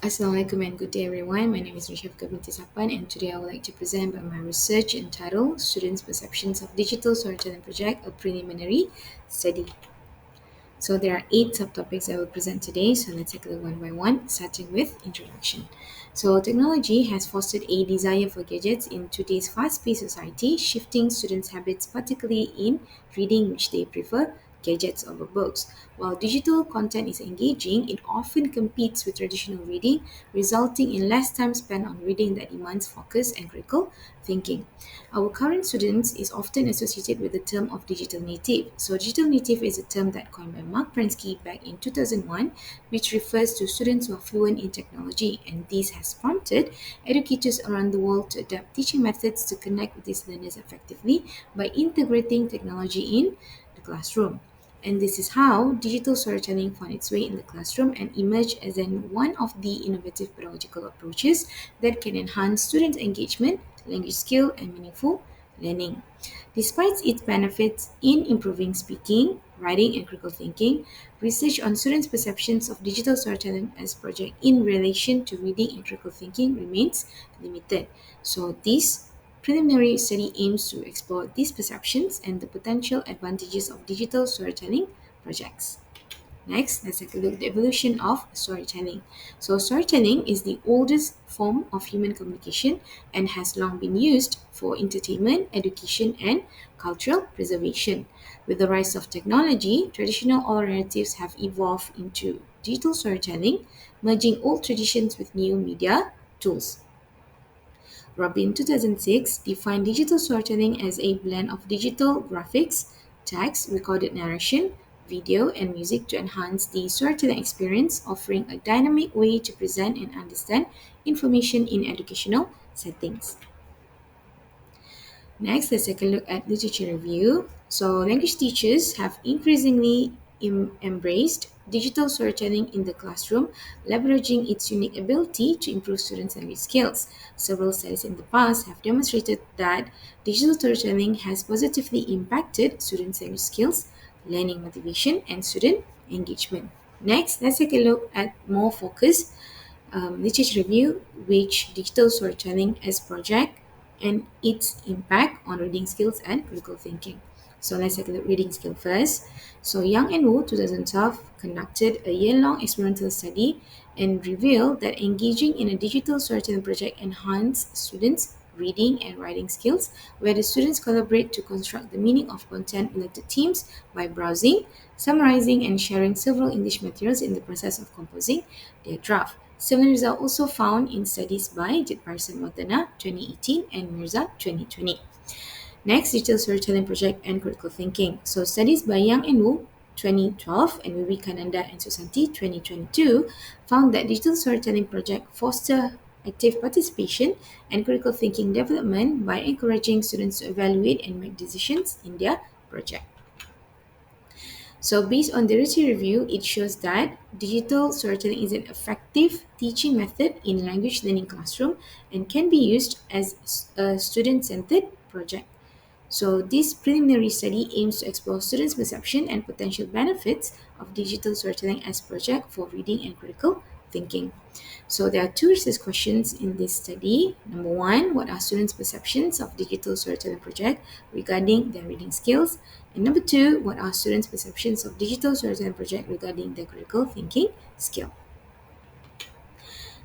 Assalamualaikum and good day everyone. My name is Nur Shafiekah Sapan and today I would like to present about my research entitled Students' Perceptions of Digital Storytelling Project, a Preliminary Study. So there are 8 subtopics I will present today, so let's take a look one by one, starting with introduction. So technology has fostered a desire for gadgets in today's fast-paced society, shifting students' habits, particularly in reading, which they prefer gadgets over books. While digital content is engaging, it often competes with traditional reading, resulting in less time spent on reading that demands focus and critical thinking. Our current students is often associated with the term of digital native. So digital native is a term that coined by Mark Prensky back in 2001, which refers to students who are fluent in technology, and this has prompted educators around the world to adapt teaching methods to connect with these learners effectively by integrating technology in the classroom. And this is how digital storytelling found its way in the classroom and emerged as one of the innovative pedagogical approaches that can enhance student engagement, language skill, and meaningful learning. Despite its benefits in improving speaking, writing, and critical thinking, research on students' perceptions of digital storytelling as project in relation to reading and critical thinking remains limited. So this preliminary study aims to explore these perceptions and the potential advantages of digital storytelling projects. Next, let's take a look at the evolution of storytelling. So, storytelling is the oldest form of human communication and has long been used for entertainment, education, and cultural preservation. With the rise of technology, traditional oral narratives have evolved into digital storytelling, merging old traditions with new media tools. Robin 2006 defined digital storytelling as a blend of digital graphics, text, recorded narration, video, and music to enhance the storytelling experience, offering a dynamic way to present and understand information in educational settings. Next, let's take a look at literature review. So, language teachers have increasingly embraced digital storytelling in the classroom, leveraging its unique ability to improve students' language skills. Several studies in the past have demonstrated that digital storytelling has positively impacted students' language skills, learning motivation, and student engagement. Next, let's take a look at more focused literature review, which digital storytelling as project and its impact on reading skills and critical thinking. So let's take a look at reading skill first. So Young and Wu 2012 conducted a year-long experimental study and revealed that engaging in a digital storytelling project enhanced students' reading and writing skills, where the students collaborate to construct the meaning of content-related themes by browsing, summarizing, and sharing several English materials in the process of composing their draft. Similar results also found in studies by Jitparsan Watana 2018 and Mirza 2020. Next, digital storytelling project and critical thinking. So studies by Yang and Wu 2012 and Vivekananda and Susanti 2022 found that digital storytelling project foster active participation and critical thinking development by encouraging students to evaluate and make decisions in their project. So, based on the literature review, it shows that digital storytelling is an effective teaching method in language learning classroom and can be used as a student-centered project. So, this preliminary study aims to explore students' perception and potential benefits of digital storytelling as project for reading and critical thinking. So, there are 2 research questions in this study. Number one, what are students' perceptions of digital storytelling project regarding their reading skills? And number two, what are students' perceptions of digital storytelling project regarding their critical thinking skill?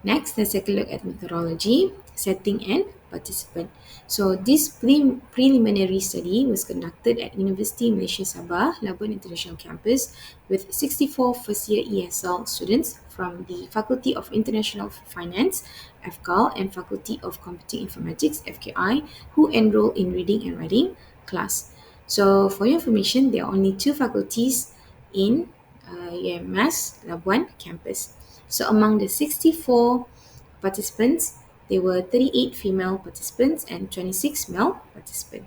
Next, let's take a look at methodology, setting, and participant. So, this preliminary study was conducted at Universiti Malaysia Sabah, Labuan International Campus, with 64 first-year ESL students from the Faculty of International Finance, FCAL, and Faculty of Computing Informatics, FKI, who enrolled in reading and writing class. So, for your information, there are only 2 faculties in UMS Labuan campus. So among the 64 participants, there were 38 female participants and 26 male participants.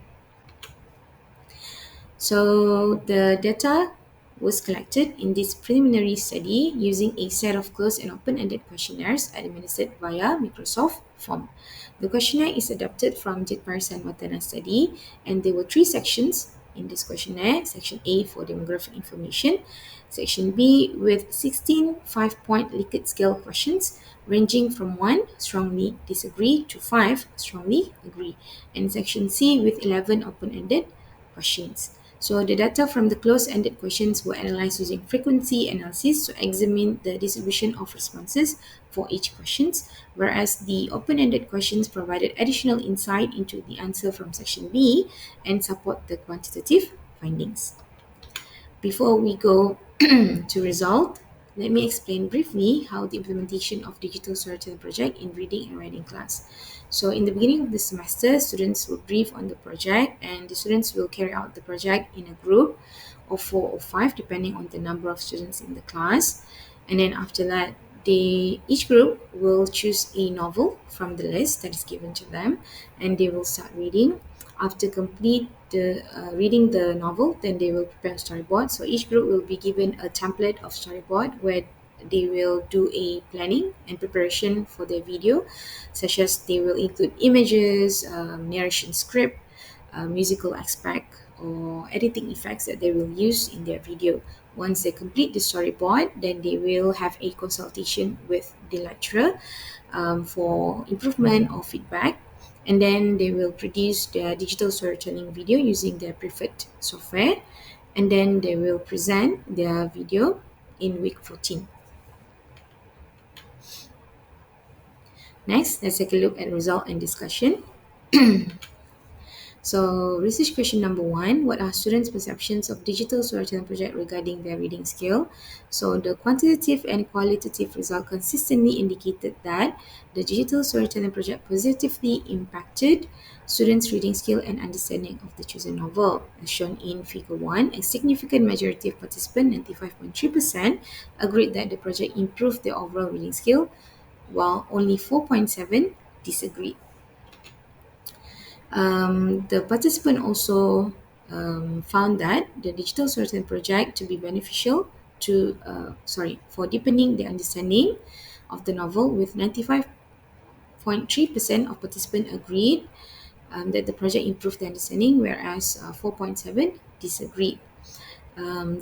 So the data was collected in this preliminary study using a set of closed and open-ended questionnaires administered via Microsoft Form. The questionnaire is adapted from Jitparsan Watana study, and there were 3 sections in this questionnaire. Section A for demographic information. Section B with 16 5-point Likert scale questions ranging from 1 strongly disagree to 5 strongly agree. And section C with 11 open-ended questions. So the data from the closed-ended questions were analyzed using frequency analysis to examine the distribution of responses for each questions, whereas the open-ended questions provided additional insight into the answer from section B and support the quantitative findings. Before we go to result, let me explain briefly how the implementation of digital storytelling project in reading and writing class. So in the beginning of the semester, students will brief on the project and the students will carry out the project in a group of 4 or 5 depending on the number of students in the class. And then after that, each group will choose a novel from the list that is given to them and they will start reading. After complete reading the novel, then they will prepare a storyboard. So each group will be given a template of storyboard where they will do a planning and preparation for their video, such as they will include images, narration script, musical aspect, or editing effects that they will use in their video. Once they complete the storyboard, then they will have a consultation with the lecturer for improvement or feedback. And then they will produce their digital storytelling video using their preferred software. And then they will present their video in week 14. Next, let's take a look at result and discussion. So, research question number 1, what are students' perceptions of digital storytelling project regarding their reading skill? So, the quantitative and qualitative result consistently indicated that the digital storytelling project positively impacted students' reading skill and understanding of the chosen novel. As shown in figure 1, a significant majority of participants, 95.3%, agreed that the project improved their overall reading skill, while only 4.7% disagreed. The participant also found that the digital storytelling project to be beneficial for deepening the understanding of the novel, with 95.3% of participants agreed that the project improved the understanding, whereas 4.7% disagreed.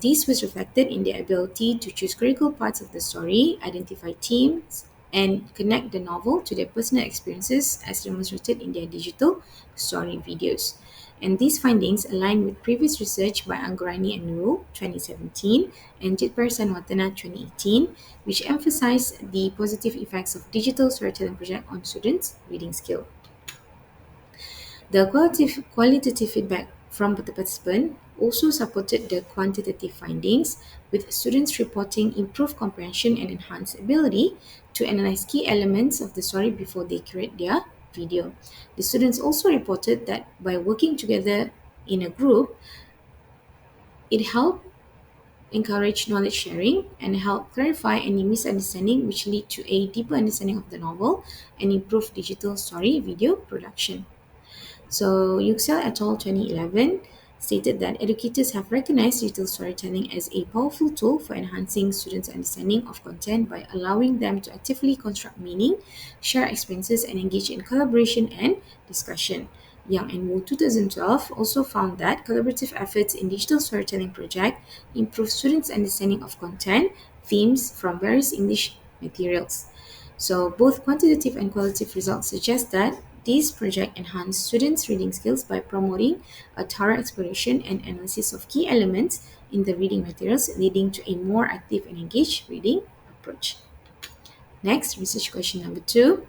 This was reflected in their ability to choose critical parts of the story, identify themes, and connect the novel to their personal experiences as demonstrated in their digital story videos. And these findings align with previous research by Angorani and Nurul 2017 and Jitpar Sanwatana 2018, which emphasized the positive effects of digital storytelling project on students' reading skill. The qualitative feedback from the participant also supported the quantitative findings, with students reporting improved comprehension and enhanced ability to analyze key elements of the story before they create their video. The students also reported that by working together in a group, it helped encourage knowledge sharing and help clarify any misunderstanding, which lead to a deeper understanding of the novel and improve digital story video production. So, Yuxel et al. 2011 stated that educators have recognized digital storytelling as a powerful tool for enhancing students' understanding of content by allowing them to actively construct meaning, share experiences, and engage in collaboration and discussion. Young and Wu 2012 also found that collaborative efforts in digital storytelling project improve students' understanding of content, themes from various English materials. So both quantitative and qualitative results suggest that this project enhanced students' reading skills by promoting a thorough exploration and analysis of key elements in the reading materials, leading to a more active and engaged reading approach. Next, research question number 2.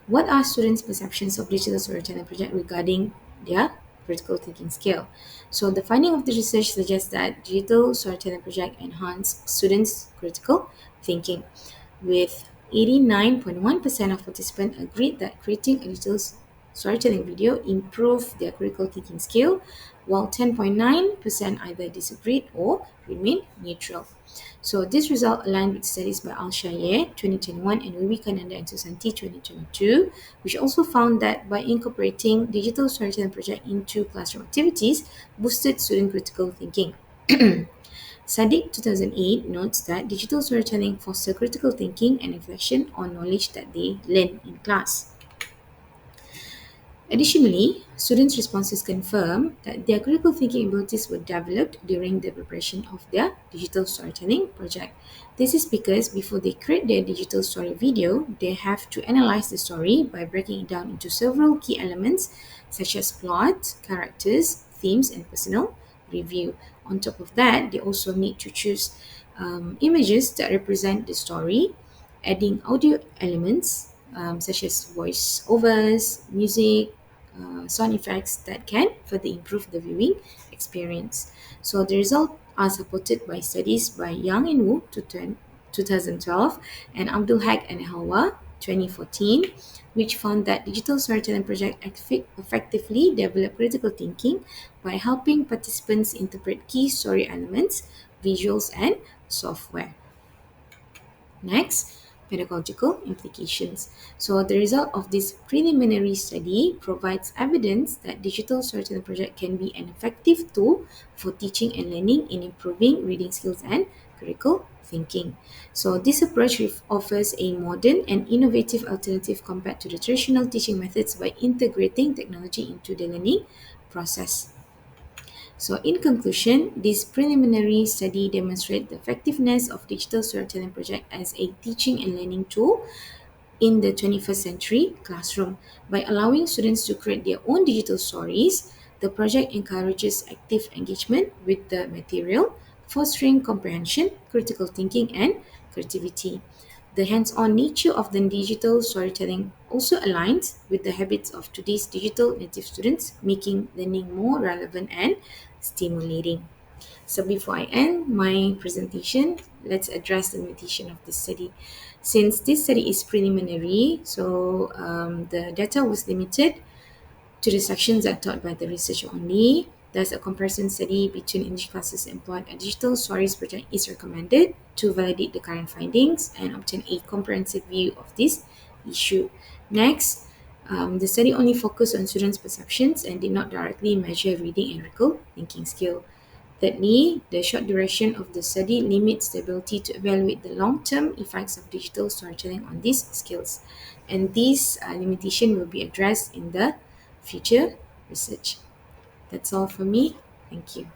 What are students' perceptions of digital storytelling project regarding their critical thinking skill? So the finding of the research suggests that digital storytelling project enhance students' critical thinking, with 89.1% of participants agreed that creating a digital storytelling video improved their critical thinking skill, while 10.9% either disagreed or remained neutral. So this result aligned with studies by Al-Shayeh 2021 and Wiwikananda and Susanti 2022, which also found that by incorporating digital storytelling project into classroom activities, boosted student critical thinking. Sadiq 2008 notes that digital storytelling fosters critical thinking and reflection on knowledge that they learn in class. Additionally, students' responses confirm that their critical thinking abilities were developed during the preparation of their digital storytelling project. This is because before they create their digital story video, they have to analyze the story by breaking it down into several key elements such as plot, characters, themes, and personal review. On top of that, they also need to choose images that represent the story, adding audio elements such as voice-overs, music, sound effects that can further improve the viewing experience. So the results are supported by studies by Yang and Wu 2012 and Abdul Haq and Hawa 2014, which found that digital storytelling project effectively develop critical thinking by helping participants interpret key story elements, visuals, and software. Next, pedagogical implications. So, the result of this preliminary study provides evidence that digital storytelling project can be an effective tool for teaching and learning in improving reading skills and critical thinking. So, this approach offers a modern and innovative alternative compared to the traditional teaching methods by integrating technology into the learning process. So, in conclusion, this preliminary study demonstrates the effectiveness of digital storytelling project as a teaching and learning tool in the 21st century classroom. By allowing students to create their own digital stories, the project encourages active engagement with the material, fostering comprehension, critical thinking, and creativity. The hands on nature of the digital storytelling also aligns with the habits of today's digital native students, making learning more relevant and stimulating. So before I end my presentation, let's address the limitation of this study. Since this study is preliminary, so the data was limited to the sections that taught by the researcher only. Thus, a comparison study between English classes employed a digital stories project is recommended to validate the current findings and obtain a comprehensive view of this issue. Next, the study only focused on students' perceptions and did not directly measure reading and critical thinking skill. Thirdly, the short duration of the study limits the ability to evaluate the long-term effects of digital storytelling on these skills. And these limitation will be addressed in the future research. That's all for me. Thank you.